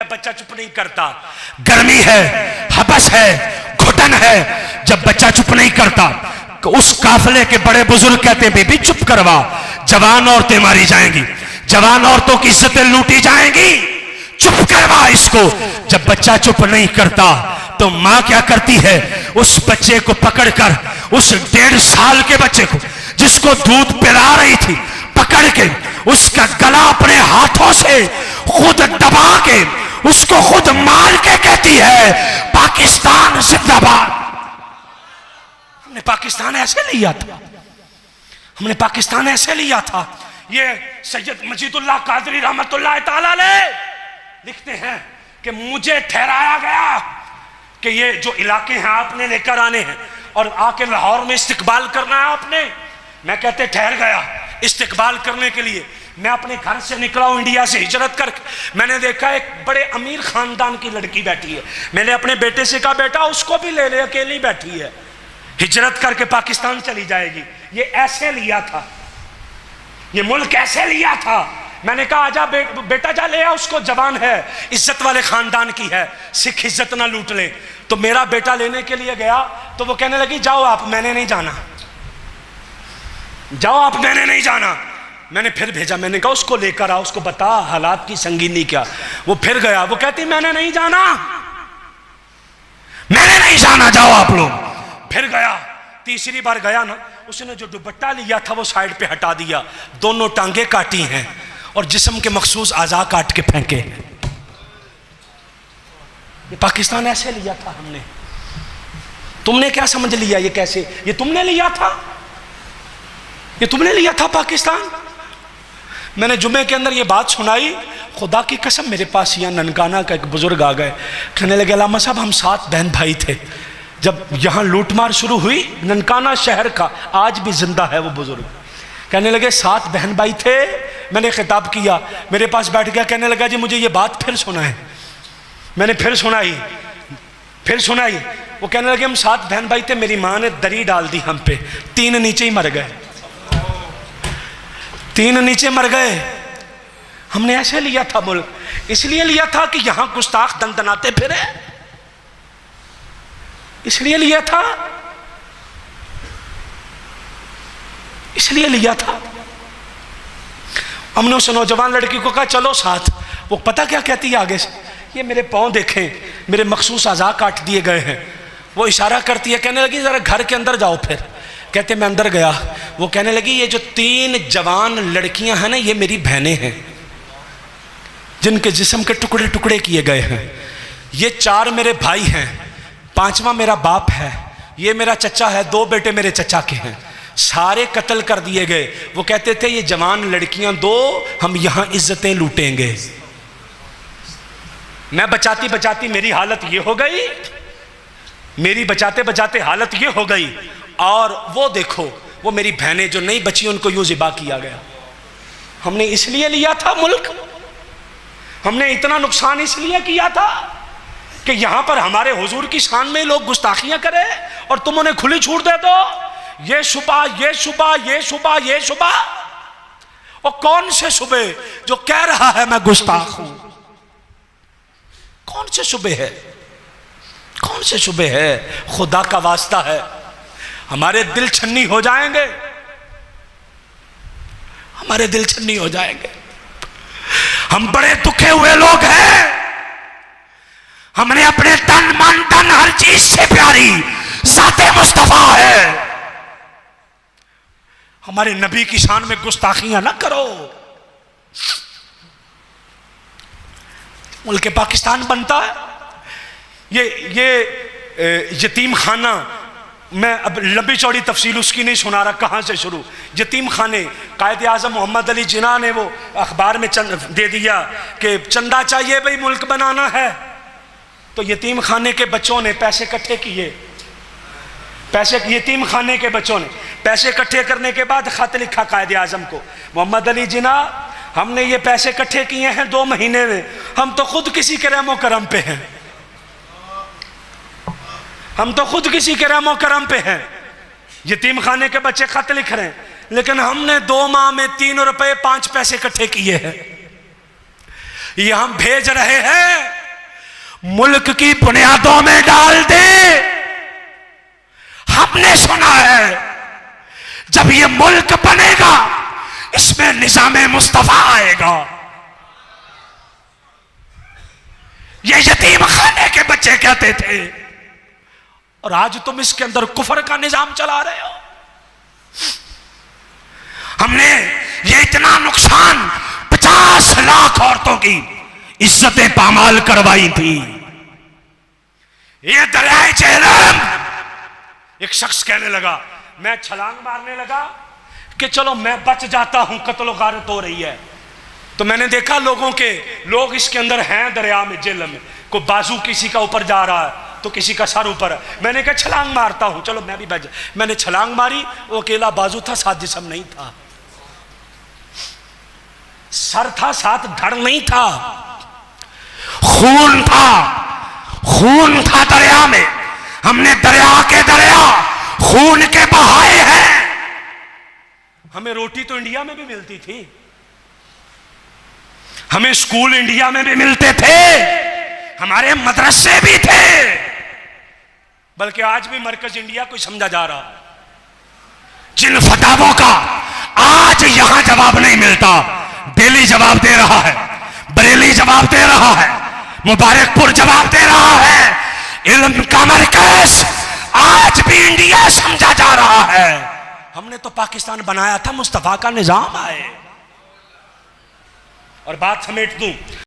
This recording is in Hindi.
बच्चा चुप नहीं करता, गर्मी है, हबस है, घुटन है। जब बच्चा चुप नहीं करता तो उस काफिले के बड़े बुजुर्ग कहते हैं बेबी चुप करवा, जवान औरतें मारी जाएंगी, जवान औरतों की इज्जतें लूटी जाएंगी, चुप करवा इसको। जब बच्चा चुप नहीं करता तो मां क्या करती है, उस बच्चे को पकड़कर, उस 1.5 साल के बच्चे को जिसको दूध पिला रही थी, पकड़ के उसका गला अपने हाथों से खुद दबा के उसको खुद मार के कहती है पाकिस्तान जिंदाबाद। हमने पाकिस्तान ऐसे लिया था, हमने पाकिस्तान ऐसे लिया था। ये सैयद मजीदुल्लाह कादरी रहमतुल्लाह ताला अलैह लिखते हैं कि मुझे ठहराया गया कि ये जो इलाके हैं आपने लेकर आने हैं और आके लाहौर में इस्तिकबाल करना है आपने। मैं कहते ठहर गया इस्तिकबाल करने के लिए। मैं अपने घर से निकला हूं इंडिया से हिजरत करके। मैंने देखा एक बड़े अमीर खानदान की लड़की बैठी है। मैंने अपने बेटे से कहा बेटा उसको भी ले ले, अकेली बैठी है, हिजरत करके पाकिस्तान चली जाएगी। ये ऐसे लिया था, ये मुल्क ऐसे लिया था। मैंने कहा आजा बेटा जा ले आ उसको, जवान है, इज्जत वाले खानदान की है, सिख इज्जत ना लूट ले। तो मेरा बेटा लेने के लिए गया तो वो कहने लगी जाओ आप, मैंने नहीं जाना, जाओ आप, मैंने नहीं जाना। मैंने फिर भेजा, मैंने कहा उसको लेकर आ, उसको बता हालात की संगीनी क्या। वो फिर गया, वो कहती मैंने नहीं जाना, मैंने नहीं जाना, जाओ आप लोग। फिर गया, तीसरी बार गया ना, उसने जो दुपट्टा लिया था वो साइड पे हटा दिया, दोनों टांगे काटी हैं और जिस्म के मखसूस आज़ा काट के फेंके। ये पाकिस्तान ऐसे लिया था हमने। तुमने क्या समझ लिया ये कैसे, ये तुमने लिया था, ये तुमने लिया था पाकिस्तान। मैंने जुमे के अंदर ये बात सुनाई, खुदा की कसम मेरे पास यहाँ ननकाना का एक बुजुर्ग आ गए, कहने लगे अल्लामा साहब हम 7 बहन भाई थे, जब यहाँ लूटमार शुरू हुई ननकाना शहर का, आज भी जिंदा है वो बुजुर्ग। कहने लगे 7 बहन भाई थे। मैंने खिताब किया, मेरे पास बैठ गया, कहने लगा जी मुझे ये बात फिर सुनाए। मैंने फिर सुनाई, फिर सुनाई। वो कहने लगे हम 7 बहन भाई थे, मेरी माँ ने दरी डाल दी हम पे, 3 नीचे ही मर गए, 3 नीचे मर गए। हमने ऐसे लिया था मुल्क, इसलिए लिया था कि यहां गुस्ताख दंदनाते फिरे, इसलिए लिया था, इसलिए लिया था। हमने उस नौजवान लड़की को कहा चलो साथ। वो पता क्या कहती है आगे से, ये मेरे पांव देखें, मेरे मखसूस आज़ा काट दिए गए हैं। वो इशारा करती है, कहने लगी जरा घर के अंदर जाओ। फिर कहते मैं अंदर गया, वो कहने लगी ये जो 3 जवान लड़कियां हैं ना ये मेरी बहनें हैं, जिनके जिस्म के टुकड़े टुकड़े किए गए हैं। ये 4 मेरे भाई हैं, 5वां मेरा बाप है, ये मेरा चचा है, 2 बेटे मेरे चचा के हैं, सारे कत्ल कर दिए गए। वो कहते थे ये जवान लड़कियां दो, हम यहां इज्जतें लूटेंगे। मैं बचाती बचाती मेरी हालत ये हो गई, मेरी बचाते बचाते हालत ये हो गई। और वो देखो वो मेरी बहनें जो नहीं बची उनको यूं ज़िबा किया गया। हमने इसलिए लिया था मुल्क, हमने इतना नुकसान इसलिए किया था कि यहां पर हमारे हुजूर की शान में लोग गुस्ताखियां करें और तुम उन्हें खुली छूट दे दो। ये शुबा, ये शुबा, ये शुबा, ये शुबा। और कौन से शुबे जो कह रहा है मैं गुस्ताख हूं, कौन से शुबे है, कौन से शुबे है। खुदा का वास्ता है, हमारे दिल छन्नी हो जाएंगे, हमारे दिल छन्नी हो जाएंगे। हम बड़े दुखे हुए लोग हैं, हमने अपने तन मन धन हर चीज से प्यारी ज़ाते मुस्तफा है। हमारे नबी की शान में गुस्ताखियां ना करो। मुल्क पाकिस्तान बनता है, ये यतीम खाना, मैं अब लंबी चौड़ी तफसील उसकी नहीं सुना रहा, कहाँ से शुरू। यतीम खाने, कायद आज़म मोहम्मद अली जिन्ना ने वो अखबार में दे दिया कि चंदा चाहिए भाई मुल्क बनाना है, तो यतीम खाने के बच्चों ने पैसे इकट्ठे किए, पैसे यतीम खाने के बच्चों ने पैसे इकट्ठे करने के बाद खत लिखा कायद आज़म को, मोहम्मद अली जिन्ना हमने ये पैसे इकट्ठे किए हैं 2 महीने में, हम तो खुद किसी के रहमो करम पे हैं, हम तो खुद किसी के रहमो करम पे हैं। यतीम खाने के बच्चे खत लिख रहे हैं, लेकिन हमने 2 माह में 3 रुपए 5 पैसे इकट्ठे किए हैं। ये हम भेज रहे हैं मुल्क की बुनियादों में डाल दे। हमने सुना है जब ये मुल्क बनेगा इसमें निजामे मुस्तफा आएगा। ये यतीम खाने के बच्चे कहते थे और आज तुम इसके अंदर कुफर का निजाम चला रहे हो। हमने ये इतना नुकसान 50 लाख औरतों की इज्जतें पामाल करवाई थी। ये दरियाए जहलम, एक शख्स कहने लगा, मैं छलांग मारने लगा कि चलो मैं बच जाता हूं, कत्ल गारत हो रही है। तो मैंने देखा लोग इसके अंदर हैं दरिया में, जेल में, को बाजू किसी का ऊपर जा रहा है तो किसी का सर ऊपर है। मैंने कहा छलांग मारता हूं, चलो मैं भी बच। मैंने छलांग मारी, वो अकेला बाजू था, साथ जिस्म नहीं था। सर था, साथ धड़ नहीं था। खून था दरिया में। हमने दरिया खून के बहाए हैं। हमें रोटी तो इंडिया में भी मिलती थी, हमें स्कूल इंडिया में भी मिलते थे, हमारे मदरसे भी थे, बल्कि आज भी मरकज इंडिया को समझा जा रहा। जिन फतावों का आज यहां जवाब नहीं मिलता, दिल्ली जवाब दे रहा है, बरेली जवाब दे रहा है, मुबारकपुर जवाब दे रहा है। इल्म का मरकज आज भी इंडिया समझा जा रहा है। हमने तो पाकिस्तान बनाया था मुस्तफा का निजाम आए। और बात समेट दूं,